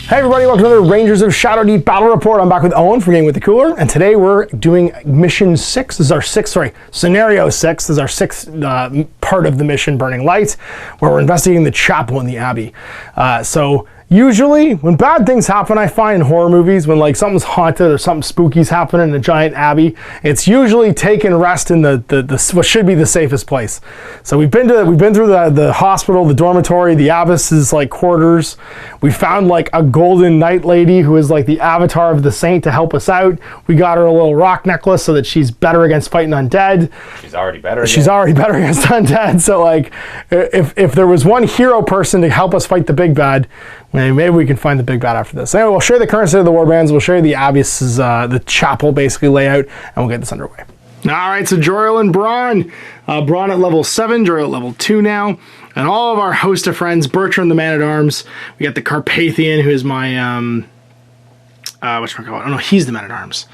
Hey everybody, welcome to another Rangers of Shadowdeep Battle Report. I'm back with Owen for Game with the Cooler, and today we're doing mission 6. This is our scenario 6. This is our sixth part of the mission, Burning Light, where we're investigating the chapel in the Abbey. So usually, when bad things happen, I find in horror movies, when like something's haunted or something spooky's happening in a giant abbey, it's usually taking rest in the what should be the safest place. So we've been through the hospital, the dormitory, the abbess's like quarters. We found like a golden knight lady who is like the avatar of the saint to help us out. We got her a little rock necklace so that she's better against fighting undead. She's already better. She's already better against undead. So like, if there was one hero person to help us fight the big bad, maybe we can find the big bad after this. Anyway, we'll show you the current state of the warbands. We'll show you the Abbey's, the chapel basically layout, and we'll get this underway. All right, so Jauriel and Bron. Bron at level 7, Jauriel at level 2 now. And all of our host of friends, Bertrand the Man-at-Arms. We got the Carpathian, who is my, whatchamacallit? Oh no, he's the Man-at-Arms.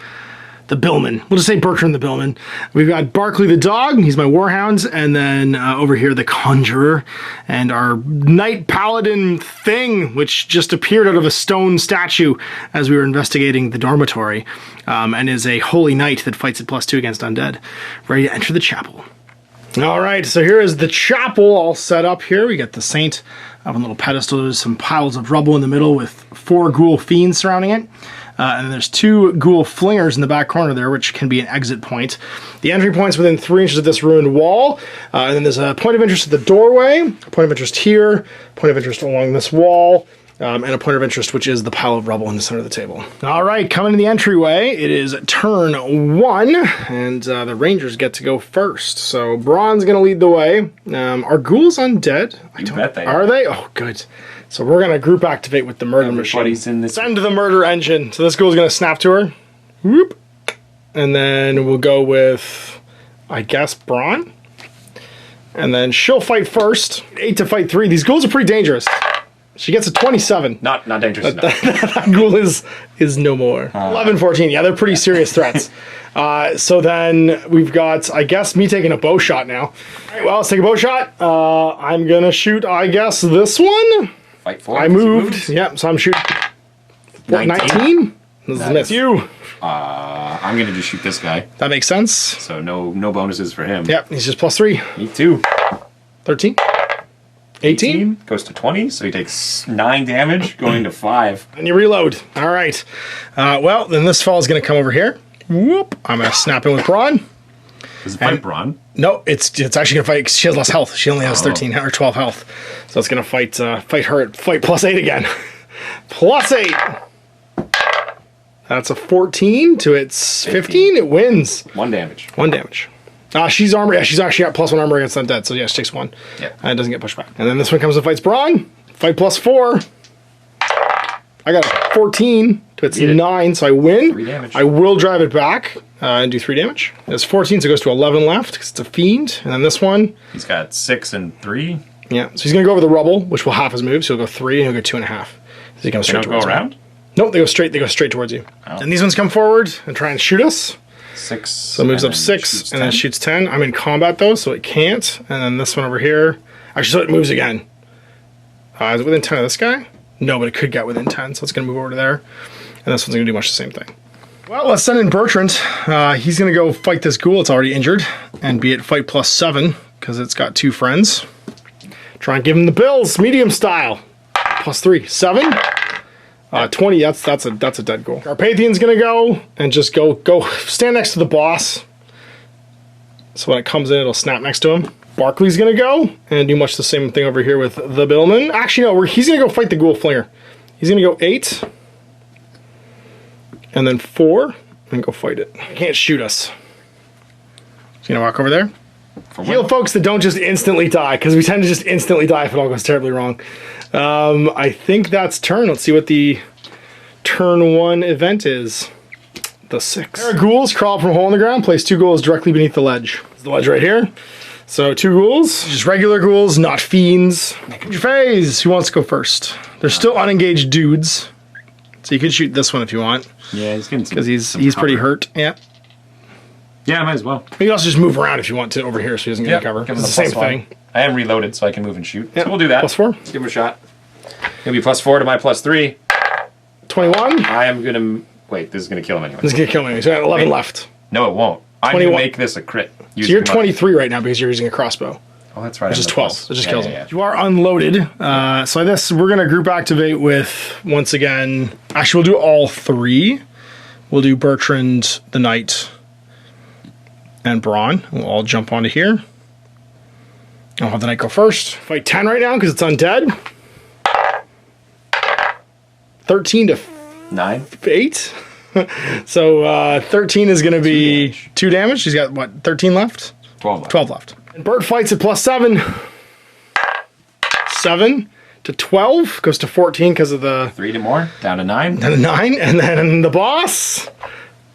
The Billman. We'll just say Bertrand the Billman. We've got Barkley the Dog. He's my Warhounds. And then over here, the Conjurer. And our Knight Paladin thing, which just appeared out of a stone statue as we were investigating the dormitory. And is a holy knight that fights at +2 against undead. Ready to enter the chapel. All right, so here is the chapel all set up here. We got the saint up on a little pedestal. There's some piles of rubble in the middle with 4 ghoul fiends surrounding it. And then there's 2 ghoul flingers in the back corner there, which can be an exit point. The entry point's within 3 inches of this ruined wall. And then there's a point of interest at the doorway, a point of interest here, point of interest along this wall, and a point of interest, which is the pile of rubble in the center of the table. All right, coming to the entryway, it is turn 1, and the Rangers get to go first. So Bron's going to lead the way. Are ghouls undead? I bet they are. Are they? Oh, good. So we're going to group activate with the murder machine. Send the murder engine. So this ghoul's going to snap to her. Whoop. And then we'll go with, I guess, Bron. And then she'll fight first. 8 to fight 3. These ghouls are pretty dangerous. She gets a 27. Not dangerous enough. That ghoul is no more. 11, 14. Yeah, they're pretty serious threats. So then we've got, I guess, me taking a bow shot now. All right, well, let's take a bow shot. I'm going to shoot, I guess, this one. Fight for it. I moved. Yeah, so I'm shooting 19? This is a miss. You. I'm going to just shoot this guy. That makes sense. So no bonuses for him. Yep, he's just +3. Me too. 13. 18 goes to 20, so he takes 9 damage, going to 5. And you reload. All right. Well, then this fellow's going to come over here. Whoop. I'm going to snap in with Bron. Does it fight Bron? No, it's actually going to fight, because she has less health. She only has 13 or 12 health. So it's going to fight her at fight +8 again. +8. That's a 14 to its 15. It wins. 1 damage. 1 damage. She's armor. Yeah, she's actually got +1 armor against undead, so yeah, she takes 1. Yeah. And it doesn't get pushed back. And then this one comes and fights Bron. Fight +4. I got a 14 to its 9, so I win. 3 damage. I will drive it back and do 3 damage. It's 14, so it goes to 11 left because it's a fiend. And then this one. He's got 6 and 3. Yeah, so he's going to go over the rubble, which will half his move, so he'll go 3 and he'll go 2.5. So he comes straight towards me. Go around? No, they go straight towards you. Oh. And these ones come forward and try and shoot us. 6. So it moves up 6 and then shoots 10. I'm in combat though, so it can't. And then this one over here. Actually, so it moves again. Is it within 10 of this guy? No, but it could get within 10, so it's going to move over to there. And this one's going to do much the same thing. Well, let's send in Bertrand. He's going to go fight this ghoul. It's already injured. And be at fight +7, because it's got 2 friends. Try and give him the bills, medium style. +3, 7. 20, that's a dead goal. Carpathian's gonna go and just go stand next to the boss. So when it comes in, it'll snap next to him. Barkley's gonna go and do much the same thing over here with the Billman. Actually, no, he's gonna go fight the ghoul flinger. He's gonna go 8 and then 4 and go fight it. He can't shoot us. He's gonna walk over there. Heal folks that don't just instantly die, because we tend to just instantly die if it all goes terribly wrong. I think that's turn. Let's see what the turn 1 event is. The 6. There are ghouls. Crawl from a hole in the ground. Place 2 ghouls directly beneath the ledge. It's the ledge right here. So 2 ghouls. Just regular ghouls, not fiends. Your phase. Who wants to go first? They're still unengaged dudes. So you could shoot this one if you want. Yeah, he's getting some. Because he's pretty hurt. Yeah. Yeah, I might as well. You can also just move around if you want to over here so he doesn't get any cover. It's the same thing. I am reloaded, so I can move and shoot. Yep. So we'll do that. +4. Let's give him a shot. He'll be +4 to my +3. 21. I am gonna wait. This is gonna kill him anyway. This is gonna kill me. So I got 11 left. No, it won't. I'm gonna make this a crit. So you're 23 right now because you're using a crossbow. Oh, that's right. Which is 12. It just kills him. Yeah. You are unloaded. So I guess we're gonna group activate with, once again, actually we'll do all 3. We'll do Bertrand, the Knight, and Bron. We'll all jump onto here. I'll have the Knight go first. Fight 10 right now because it's undead. 13 to 9. 8. So 13 is going to be 2 damage. He's got, what, 13 left? 12 left. 12 left. And Bert fights at +7. 7 to 12. Goes to 14 because of the... 3 to more. Down to 9. Down to 9. And then the boss,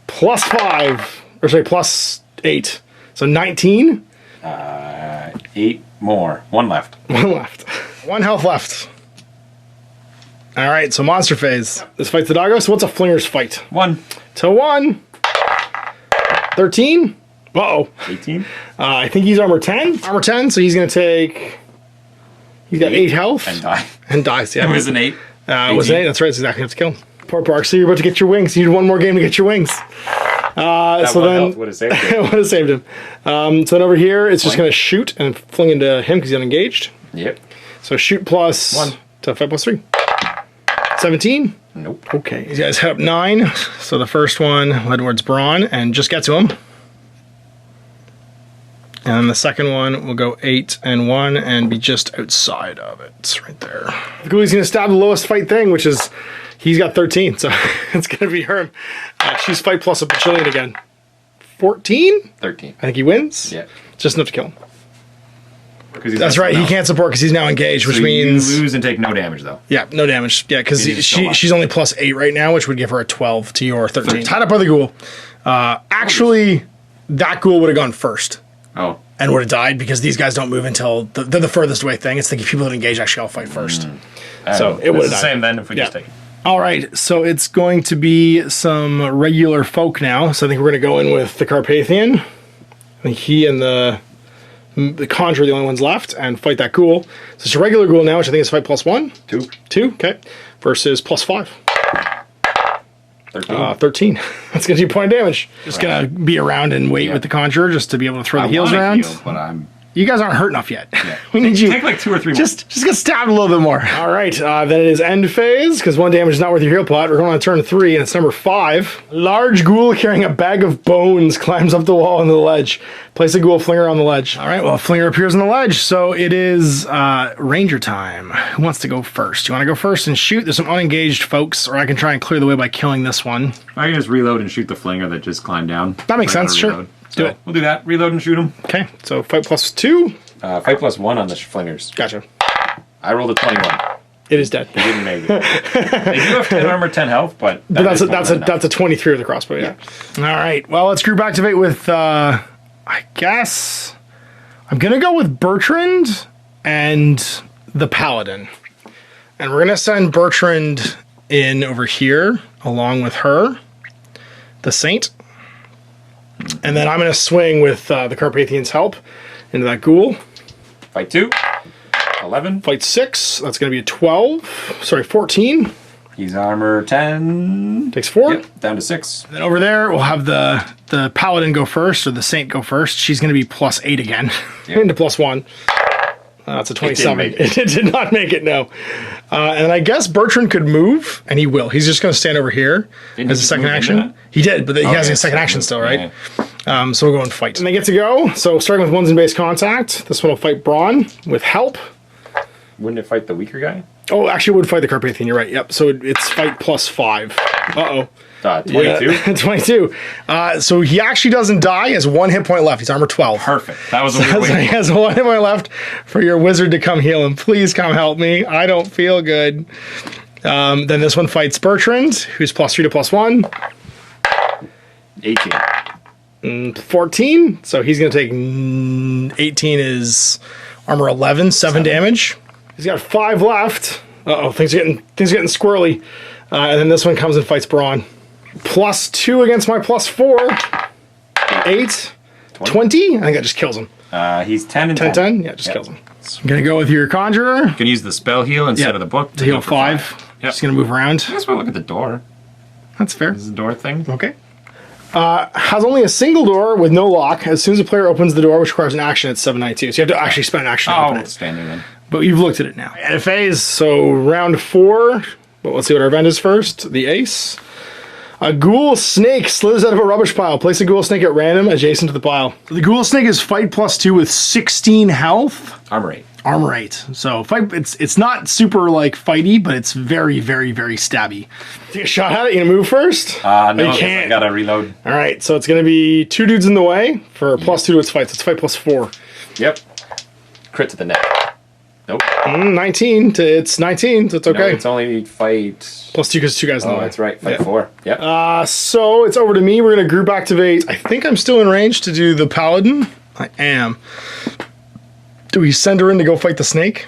+5. Or sorry, +8. So 19. 8 more. 1 left. 1 left. 1 health left. All right, so monster phase. This fight's the doggo. So what's a flinger's fight? 1 to 1. 13. Uh-oh. 18. I think he's armor 10. Armor 10, so he's going to take... He's got 8 health. And die. And dies, yeah. It was an 8. It was an 8, that's right. That's exactly what to kill him. Poor Bark, so you're about to get your wings. You need 1 more game to get your wings. That so one then health would have saved him. it would have saved him. So then over here, it's just going to shoot and fling into him because he's unengaged. Yep. So shoot plus... 1. To fight +3. 17? Nope. Okay. These guys head up 9. So the first one led towards Bron and just get to him. And the second one will go 8 and 1 and be just outside of it. Right there. The Ghoulies going to stab the lowest fight thing, which is... He's got 13, so it's going to be her. She's fight plus a bajillion again. 14? 13. I think he wins. Yeah. Just enough to kill him. That's right. He can't support because he's now engaged, which means you lose and take no damage, though. Yeah, no damage. Yeah, because she's only +8 right now, which would give her a 12 to your 13. Tied up by the ghoul. Actually, that ghoul would have gone first. Oh. And would have died because these guys don't move until they're the furthest away thing. It's the people that engage actually all fight first. So it would have died. The same then if we just take it. All right, so it's going to be some regular folk now. So I think we're going to go in with the Carpathian. I think he and the Conjurer are the only ones left, and fight that ghoul. So it's a regular ghoul now, which I think is fight +1. 2. 2, okay. Versus +5. 13. 13. That's going to do point of damage. Just going to be around and wait with the Conjurer just to be able to throw the heals around. Heal, but You guys aren't hurt enough yet. Yeah. We need you. Take like 2 or 3 more. Just get stabbed a little bit more. All right, then it is end phase, because 1 damage is not worth your heal pot. We're going on turn 3, and it's number 5. Large ghoul carrying a bag of bones climbs up the wall on the ledge. Place a ghoul flinger on the ledge. All right, well, flinger appears on the ledge, so it is ranger time. Who wants to go first? You want to go first and shoot? There's some unengaged folks, or I can try and clear the way by killing this one. I can just reload and shoot the flinger that just climbed down. That makes sense, sure. So Do it. We'll do that. Reload and shoot him. Okay, so fight +2. Fight +1 on the flingers. Gotcha. I rolled a 21. It is dead. They didn't make it. They do have 10 armor, 10 health, but that's a 23 with the crossbow. Yeah. All right. Well, let's group activate with. I guess I'm gonna go with Bertrand and the Paladin, and we're gonna send Bertrand in over here along with her, the Saint, and then I'm gonna swing with the Carpathian's help into that ghoul. Fight 2. 11. Fight 6. That's going to be a 12. Sorry, 14. He's armor 10. Takes 4. Yep, down to 6. Then over there, we'll have the Paladin go first, or the Saint go first. She's going to be +8 again. Yep. Into +1. That's a 27. It did not make it, no. And I guess Bertrand could move, and he will. He's just going to stand over here as a second action. He did, but he has a second action still, right? Yeah. So we'll go and fight. And they get to go. So starting with ones in base contact. This one will fight Bron with help. Wouldn't it fight the weaker guy? Oh, actually, it would fight the Carpathian. You're right. Yep. So it's fight +5. Uh-oh. 22? Yeah, 22. So he actually doesn't die. He has 1 hit point left. He's armor 12. Perfect. That was a weird So he has 1 hit point left for your wizard to come heal him. Please come help me. I don't feel good. Then this one fights Bertrand, who's +3 to +1. 18. 14. So he's going to take 18 is armor 11, 7 damage. He's got 5 left. Uh-oh, things are getting squirrely. And then this one comes and fights Bron. +2 against my +4. 8. 20? I think that just kills him. He's 10 and 10. Yeah, just kills him. I'm going to go with your Conjurer. You can use the spell heal instead of the book to heal 5. Just gonna move around. I guess we'll look at the door. That's fair. This is the door thing. Okay. Has only a single door with no lock. As soon as the player opens the door, which requires an action, it's 792. So you have to actually spend an action to open it. Standing then. But you've looked at it now. NFAs, so round 4. But let's see what our event is first. The ace. A ghoul snake slithers out of a rubbish pile. Place a ghoul snake at random adjacent to the pile. The ghoul snake is fight +2 with 16 health. Armor 8. Armor 8. So fight. It's not super like fighty, but it's very, very, very stabby. Take a shot at it. You gonna move first? No, you can't. I gotta reload. All right, so it's gonna be 2 dudes in the way for +2 to its fight. So it's fight +4. Yep. Crit to the neck. Nope. 19 to it's 19, so it's okay. No, it's only fight +2 because 2 guys in the way. That's right. Fight 4. Yep. So it's over to me. We're gonna group activate. I think I'm still in range to do the paladin. I am. Do we send her in to go fight the snake?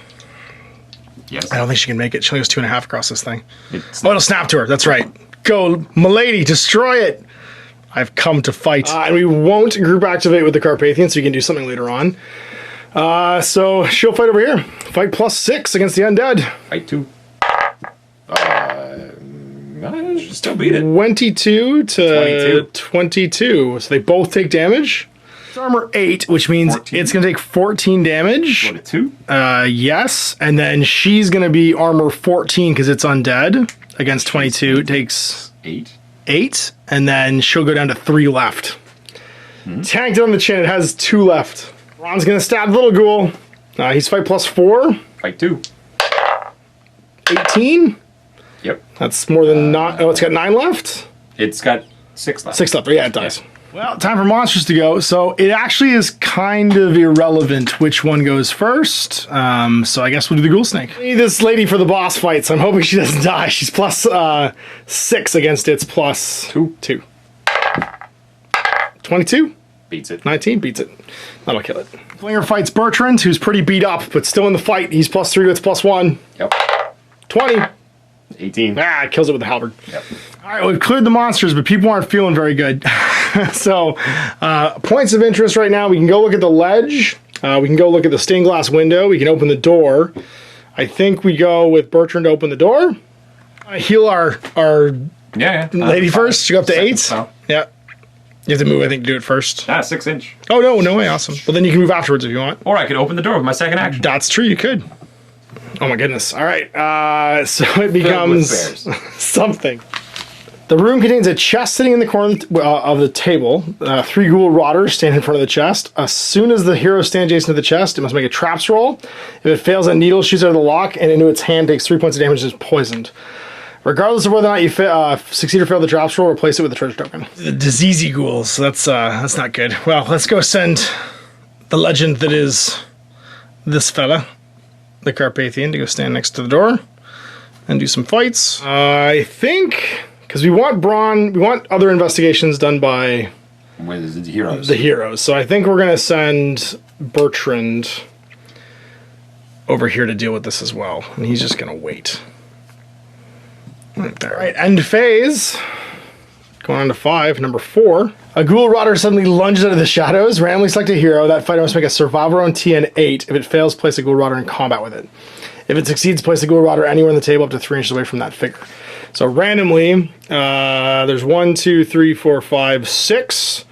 Yes. I don't think she can make it. She only goes 2.5 across this thing. It'll snap to her. That's right. Go, milady, destroy it. I've come to fight. And we won't group activate with the Carpathian, so you can do something later on. So she'll fight over here. Fight +6 against the undead. Fight 2. I should still beat it. 22 to 22. So they both take damage. It's armor 8, which means 14. It's going to take 14 damage. What, a 2? Yes. And then she's going to be armor 14 because it's undead. Against 22, it takes 8. 8. And then she'll go down to 3 left. Tanked it on the chin. It has 2 left. Ron's going to stab the little ghoul. He's fight +4. Fight 2. 18. Yep. That's more than not. Oh, it's got 9 left? It's got 6 left. 6 left. Yeah, it does. Yeah. Well, time for monsters to go. So it actually is kind of irrelevant which one goes first. So I guess we'll do the ghoul snake. I need this lady for the boss fight, so I'm hoping she doesn't die. She's +6 against its +2. 22? Beats it. 19 beats it. That'll kill it. Flinger fights Bertrand, who's pretty beat up, but still in the fight. He's +3 to its +1. Yep. 20. 18. It kills it with the halberd. Yep. All right, we've cleared the monsters, but people aren't feeling very good. So, points of interest right now. We can go look at the ledge. We can go look at the stained glass window. We can open the door. I think we go with Bertrand to open the door. Heal our lady first. She go up to 8. So. Yeah. You have to move, I think, to do it first. 6 inch. Oh, no way. Awesome. Well, then you can move afterwards if you want. Or I could open the door with my second action. That's true. You could. Oh, my goodness. All right. So it becomes something. The room contains a chest sitting in the corner of the table. 3 ghoul rotters stand in front of the chest. As soon as the hero stands adjacent to the chest, it must make a traps roll. If it fails, a needle shoots out of the lock and into its hand, takes 3 points of damage and is poisoned. Regardless of whether or not you succeed or fail the traps roll, replace it with a treasure token. The diseasey ghouls. That's not good. Well, let's go send the legend that is this fella, the Carpathian, to go stand next to the door and do some fights. I think, because we want Bron, we want other investigations done by with the heroes. The heroes. So I think we're going to send Bertrand over here to deal with this as well. And he's just going to wait. Right there. Right, end phase. Going on to 5, number 4. A ghoul rotter suddenly lunges out of the shadows. Randomly select a hero. That fighter must make a survival roll on TN 8. If it fails, place a ghoul rotter in combat with it. If it succeeds, place a ghoul rotter anywhere on the table up to 3 inches away from that figure. So randomly, there's 1, 2, 3, 4, 5, 6.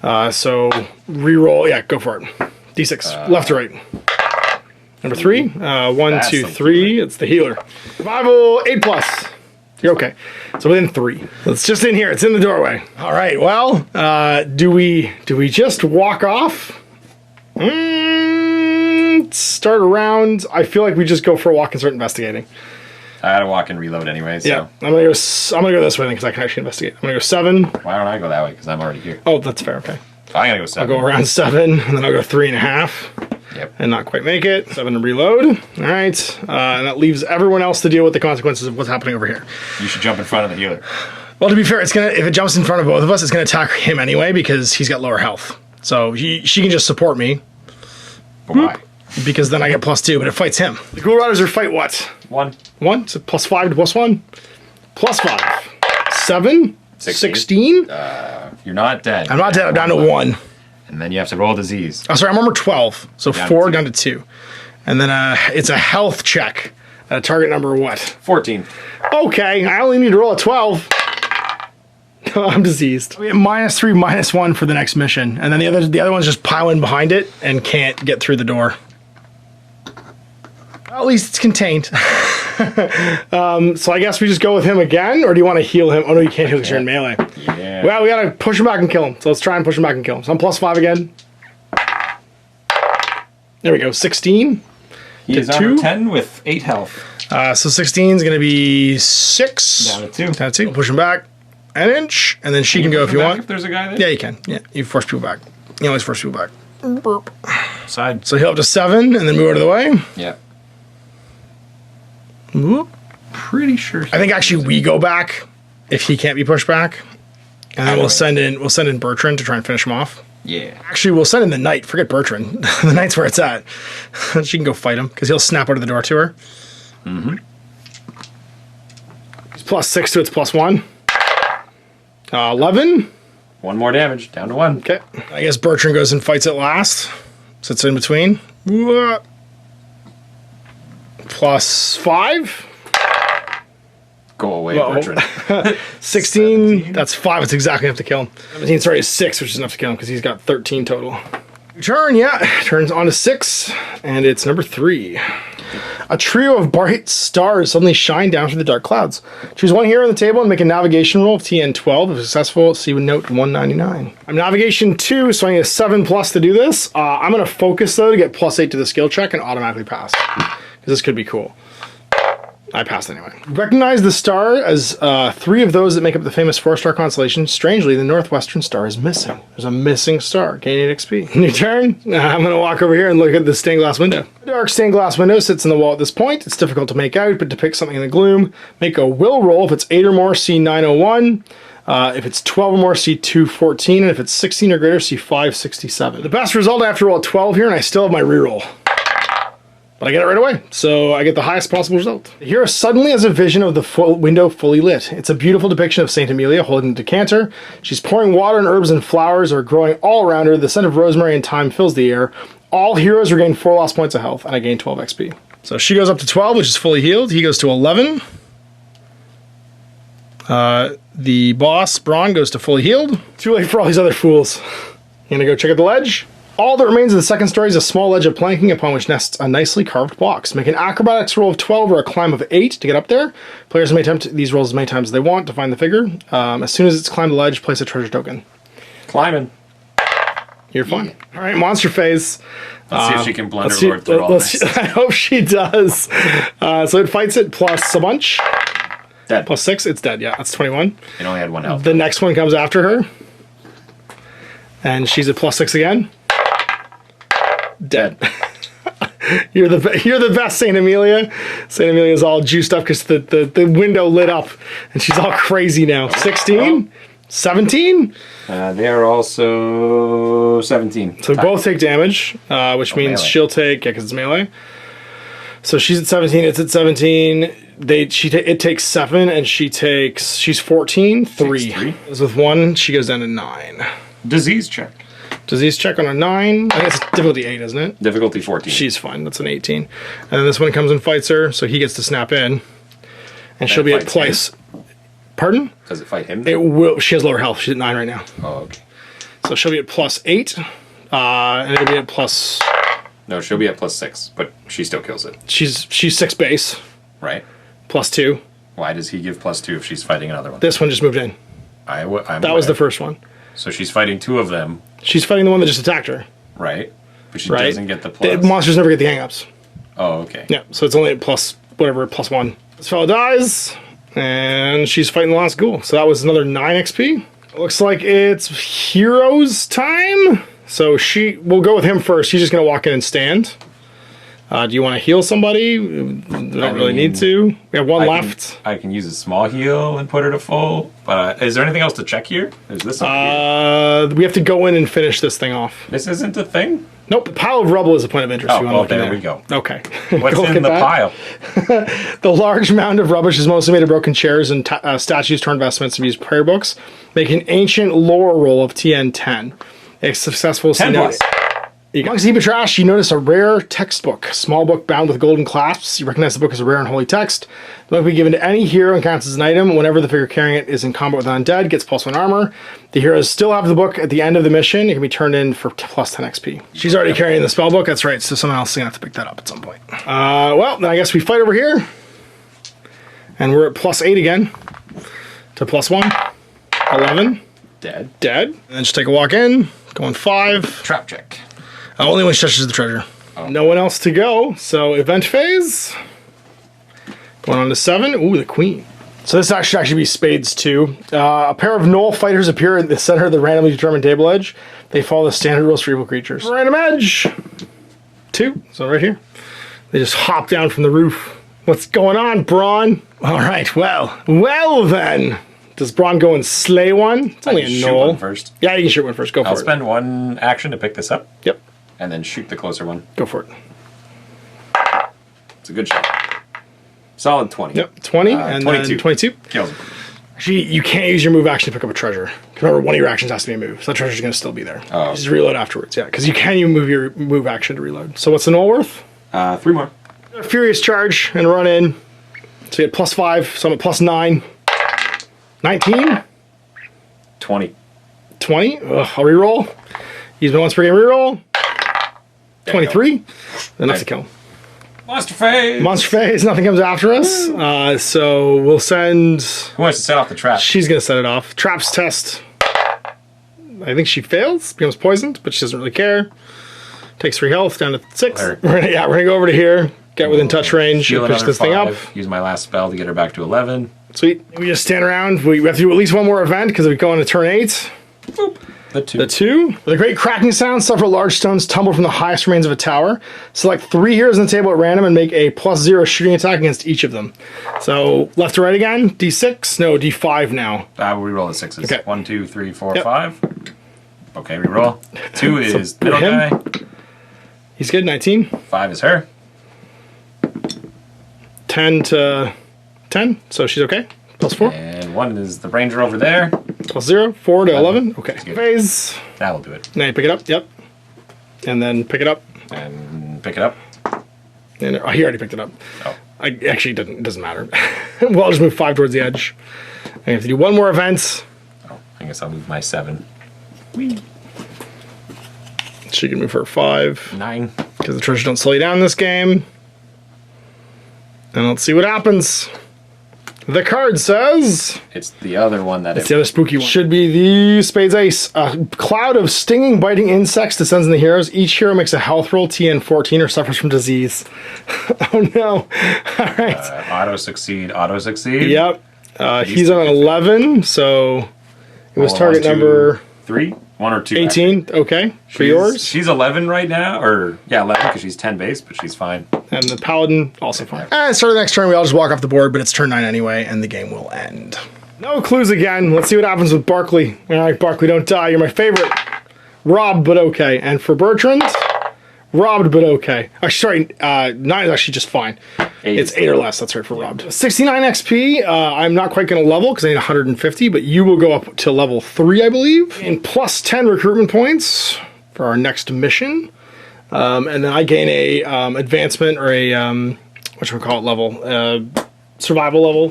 So reroll. Yeah, go for it. D6, left to right. Number 3. 1, 2, 3. It's the healer. Survival 8+. You're okay. So within 3. It's just in here. It's in the doorway. All right. Well, do we just walk off? Start around. I feel like we just go for a walk and start investigating. I had to walk and reload anyway. So. Yeah. I'm gonna go this way then because I can actually investigate. I'm gonna go 7. Why don't I go that way? Because I'm already here. Oh, that's fair. Okay. I'm gonna go 7. I'll go around 7 and then I'll go 3.5. Yep. And not quite make it. 7 to reload. All right. And that leaves everyone else to deal with the consequences of what's happening over here. You should jump in front of the healer. Well, to be fair, if it jumps in front of both of us, it's gonna attack him anyway because he's got lower health. So she can just support me. But why? Because then I get +2, but it fights him. The Ghoul Riders are fight what? 1. 1? So +5 to +1? +5. 7? 16? You're not dead. I'm not dead. I'm down to 1. And then you have to roll disease. Oh, sorry, I'm armor 12. So 4 down to 2. And then it's a health check Target number what? 14. Okay, I only need to roll a 12. I'm diseased. We have -3, -1 for the next mission, and then the other one's just piling behind it and can't get through the door. Well, at least it's contained. So I guess we just go with him again, or do you want to heal him? Oh no, you can't heal because you're in melee. Yeah. Well, we gotta push him back and kill him. So let's try and push him back and kill him. So I'm +5 again. There we go, 16. He is armor 10 with 8 health. So 16 is going to be 6. Down to 2. Down to 2. Push him back an inch, and then she can go if you want. If there's a guy there? Yeah, you can. Yeah, you force people back. You always force people back. Burp. Side. So heal up to 7, and then move out of the way. Yeah. Whoop. Pretty sure. I think actually we go back if he can't be pushed back, and then we'll send in Bertrand to try and finish him off. Yeah. Actually, we'll send in the knight. Forget Bertrand. The knight's where it's at. She can go fight him because he'll snap out of the door to her. Mm-hmm. He's +6 to its +1. 11. 1 more damage, down to 1. Okay. I guess Bertrand goes and fights it last. Sits in between. +5. Go away, Bertrand. 16. That's 5. It's exactly enough to kill him. 17, sorry, is 6, which is enough to kill him because he's got 13 total. Turn, yeah. Turns on to 6, and it's number 3. A trio of bright stars suddenly shine down through the dark clouds. Choose one hero on the table and make a navigation roll of TN 12. If successful, see note 199. I'm navigation 2, so I need a 7+ to do this. I'm going to focus, though, to get +8 to the skill check and automatically pass. Because this could be cool. I passed anyway. Recognize the star as 3 of those that make up the famous 4-star constellation. Strangely, the northwestern star is missing. There's a missing star. Gain 8 XP. New turn. I'm going to walk over here and look at the stained glass window. The dark stained glass window sits in the wall at this point. It's difficult to make out, but depict something in the gloom. Make a will roll. If it's 8 or more, see 901. If it's 12 or more, see 214. And if it's 16 or greater, see 567. The best result, I have to roll a 12 here, and I still have my reroll. But I get it right away, so I get the highest possible result. The hero suddenly has a vision of the window fully lit. It's a beautiful depiction of Saint Amelia holding a decanter. She's pouring water, and herbs and flowers are growing all around her. The scent of rosemary and thyme fills the air. All heroes regain 4 lost points of health, and I gain 12 XP. So she goes up to 12, which is fully healed. He goes to 11. The boss, Bron, goes to fully healed. Too late for all these other fools. You gonna go check out the ledge? All that remains of the second story is a small ledge of planking upon which nests a nicely carved box. Make an acrobatics roll of 12 or a climb of 8 to get up there. Players may attempt these rolls as many times as they want to find the figure. As soon as it's climbed the ledge, place a treasure token. Climbing. You're fine. Yeah. All right, monster phase. Let's see if she can blend her lord through all this. I hope she does. So it fights it plus a bunch. Dead. +6, it's dead, yeah, that's 21. It only had 1 health. The next one comes after her. And she's at +6 again. Dead. You're the best, Saint Amelia. Saint Amelia's all juiced up because the window lit up and she's all crazy now. 16? 17? They are also 17. So both take damage, which means melee. she'll take, yeah, because it's melee. So she's at 17, it's at 17. It takes 7 and she's 14, 3. 3. With 1, she goes down to 9. Disease check. Disease check on a 9. I think it's difficulty 8, isn't it? Difficulty 14. She's fine. That's an 18. And then this one comes and fights her, so he gets to snap in. And she'll be at place. Pardon? Does it fight him? It will. She has lower health. She's at 9 right now. Oh, okay. So she'll be at +8. And it'll be at plus... No, she'll be at +6, but she still kills it. She's 6 base. Right. +2. Why does he give +2 if she's fighting another one? This one just moved in. That was the first one. So she's fighting 2 of them. She's fighting the one that just attacked her. Right. But she doesn't get the plus. The monsters never get the hang-ups. Oh, okay. Yeah, so it's only at +1. This fellow dies, and she's fighting the last ghoul. So that was another 9 XP. Looks like it's Hero's time. So we'll go with him first. He's just going to walk in and stand. Do you want to heal somebody? We don't really need to. We have 1 left. I can use a small heal and put her to full. But is there anything else to check here? Is this something we have to go in and finish this thing off. This isn't a thing? Nope. The pile of rubble is a point of interest. Oh, well, there we go. Okay. What's in the pile? The large mound of rubbish is mostly made of broken chairs and statues, torn vestments, and used prayer books. Make an ancient lore roll of TN 10. If successful, 10 plus. Amongst a heap of trash, you notice a rare textbook. Small book bound with golden clasps. You recognize the book as a rare and holy text. The book will be given to any hero and counts as an item. Whenever the figure carrying it is in combat with an undead, gets +1 armor. The heroes still have the book at the end of the mission. It can be turned in for +10 XP. She's already carrying the spell book. That's right, so someone else is going to have to pick that up at some point. Well, then I guess we fight over here. And we're at +8 again. To +1. 11. Dead. And then just take a walk in. Going 5. Trap check. Only when she touches the treasure. Oh. No one else to go, so event phase. Going on to 7. Ooh, the queen. So this should actually be spades 2. A pair of gnoll fighters appear in the center of the randomly determined table edge. They follow the standard rules for evil creatures. Random edge. 2. So right here. They just hop down from the roof. What's going on, Bron? All right, well then. Does Bron go and slay one? It's only a shoot gnoll. one first. Yeah, you can shoot one first. Go for it. I'll spend 1 action to pick this up. Yep. And then shoot the closer one. Go for it. It's a good shot. Solid 20. Yep, 20 and 22. then 22. Kills him. Actually, you can't use your move action to pick up a treasure. Remember, one of your actions has to be a move, so that treasure's going to still be there. Oh. Just reload afterwards, yeah, because you can move your move action to reload. So what's the gnoll worth? 3 more. A furious charge and run in. So you get +5, so I'm at +9. 19. 20. 20. Ugh, I'll reroll. Use my once per game reroll. 23. Enough to kill him. Monster phase! Monster phase, nothing comes after us. So we'll send... Who wants to set off the trap? She's going to set it off. Traps test. I think she fails, becomes poisoned, but she doesn't really care. Takes 3 health, down to 6. We're gonna go over to here, get within touch range, Heal push this thing up. Use my last spell to get her back to 11. Sweet. We just stand around. We have to do at least one more event because we go into turn 8. Boop. The 2. The 2. With a great cracking sound, several large stones tumble from the highest remains of a tower. Select 3 heroes on the table at random and make a +0 shooting attack against each of them. So left to right again. D6. No, D5 now. We roll the 6s. Okay. 1, 2, 3, 4, 5. Okay, reroll. 2 is So middle him. guy. He's good. 19. 5 is her. 10 to 10. So she's okay. +4. And 1 is the ranger over there. +0. 4 to 11. Okay. Phase. That'll do it. Now you pick it up. Yep. And then pick it up. And pick it up. And he already picked it up. Oh. It doesn't matter. Well, I'll just move 5 towards the edge. I have to do one more event. Oh, I guess I'll move my 7. She can move her 5. 9. Because the treasures don't slow you down in this game. And let's see what happens. The card says... It's the other one that... It's the other spooky one. Should be the Spades Ace. A cloud of stinging, biting insects descends on the heroes. Each hero makes a health roll, TN 14, or suffers from disease. Oh no. All right. Auto succeed, auto succeed. Yep. He's on 11, so it was target number... 3? 1 or 2. 18, okay. For yours. She's 11 right now, or yeah, 11 because she's 10 base, but she's fine. And the paladin also fine. And start of the next turn, we all just walk off the board, but it's turn 9 anyway, and the game will end. No clues again. Let's see what happens with Barkley. All right, Barkley, don't die. You're my favorite. Robbed, but okay. And for Bertrand, robbed, but okay. Actually, sorry, 9 is actually just fine. 8. It's 8 or less, that's right, for robbed. 69 XP, I'm not quite going to level because I need 150, but you will go up to level 3, I believe. And plus 10 recruitment points for our next mission. And then I gain a advancement or a, whatchamacallit level, survival level.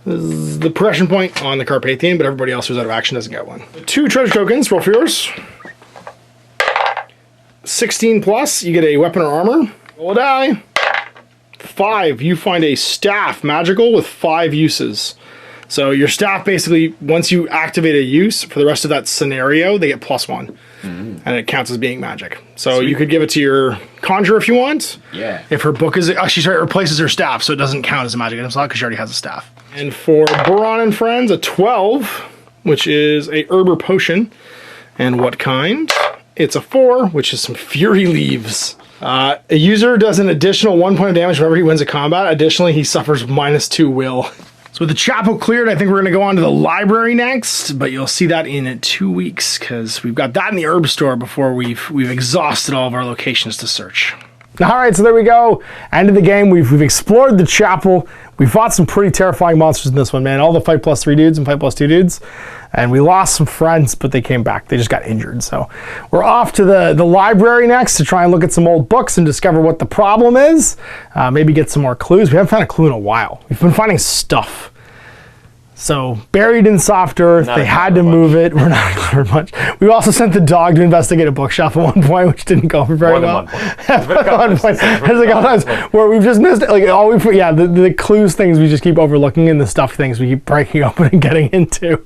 This is the progression point on the Carpathian, but everybody else who's out of action doesn't get one. 2 treasure tokens, roll for yours. 16 plus, you get a weapon or armor. Roll a die. 5, you find a staff, magical, with 5 uses. So your staff basically, once you activate a use, for the rest of that scenario, they get +1. And it counts as being magic. So you could give it to your conjurer if you want. Yeah. If her book is, it replaces her staff, so it doesn't count as a magic item slot because she already has a staff. And for Bron and Friends, a 12, which is a herb or potion. And what kind? It's a 4, which is some Fury Leaves. A user does an additional 1 point of damage whenever he wins a combat. Additionally, he suffers -2 will. So with the chapel cleared, I think we're going to go on to the library next, but you'll see that in 2 weeks because we've got that in the herb store before we've exhausted all of our locations to search. All right, so there we go. End of the game. We've explored the chapel. We fought some pretty terrifying monsters in this one, man. All the 5+3 dudes and 5+2 dudes. And we lost some friends, but they came back. They just got injured. So we're off to the library next to try and look at some old books and discover what the problem is. Maybe get some more clues. We haven't found a clue in a while. We've been finding stuff. So buried in soft earth, they had to move it. We're not cleared much. We also sent the dog to investigate a bookshelf at one point, which didn't go over very well. There's a couple times where we've just missed it. Like the clues things we just keep overlooking, and the stuff things we keep breaking open and getting into.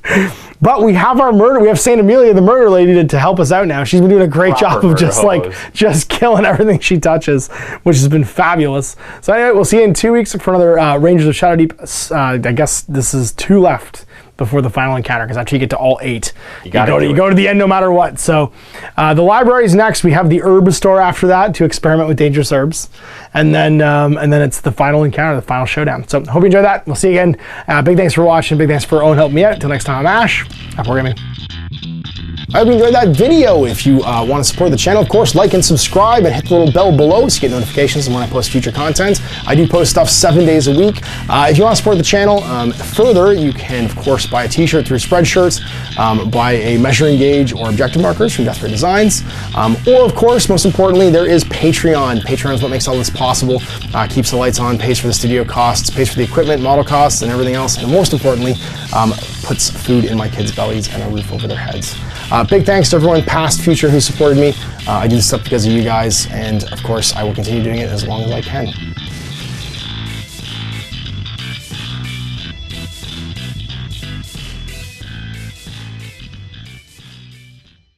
But we have our murder. We have Saint Amelia, the murder lady, to help us out now. She's been doing a great job of just killing everything she touches, which has been fabulous. So anyway, we'll see you in 2 weeks for another Rangers of Shadowdeep. I guess this is 2 left before the final encounter, because after you get to all 8, you go to the end no matter what. So the library is next. We have the herb store after that to experiment with dangerous herbs, and then it's the final encounter, the final showdown. So hope you enjoyed that. We'll see you again. Big thanks for watching. Big thanks for Owen helping me out. Until next time, I'm Ash. Have gaming. I hope you enjoyed that video. If you want to support the channel, of course, like and subscribe and hit the little bell below so you get notifications when I post future content. I do post stuff 7 days a week. If you want to support the channel further, you can, of course, buy a t-shirt through Spreadshirts, buy a measuring gauge or objective markers from Death Ray Designs, or, of course, most importantly, there is Patreon. Patreon is what makes all this possible, keeps the lights on, pays for the studio costs, pays for the equipment, model costs, and everything else, and most importantly, puts food in my kids' bellies and a roof over their heads. Big thanks to everyone, past, future, who supported me. I do this stuff because of you guys, and of course, I will continue doing it as long as I can.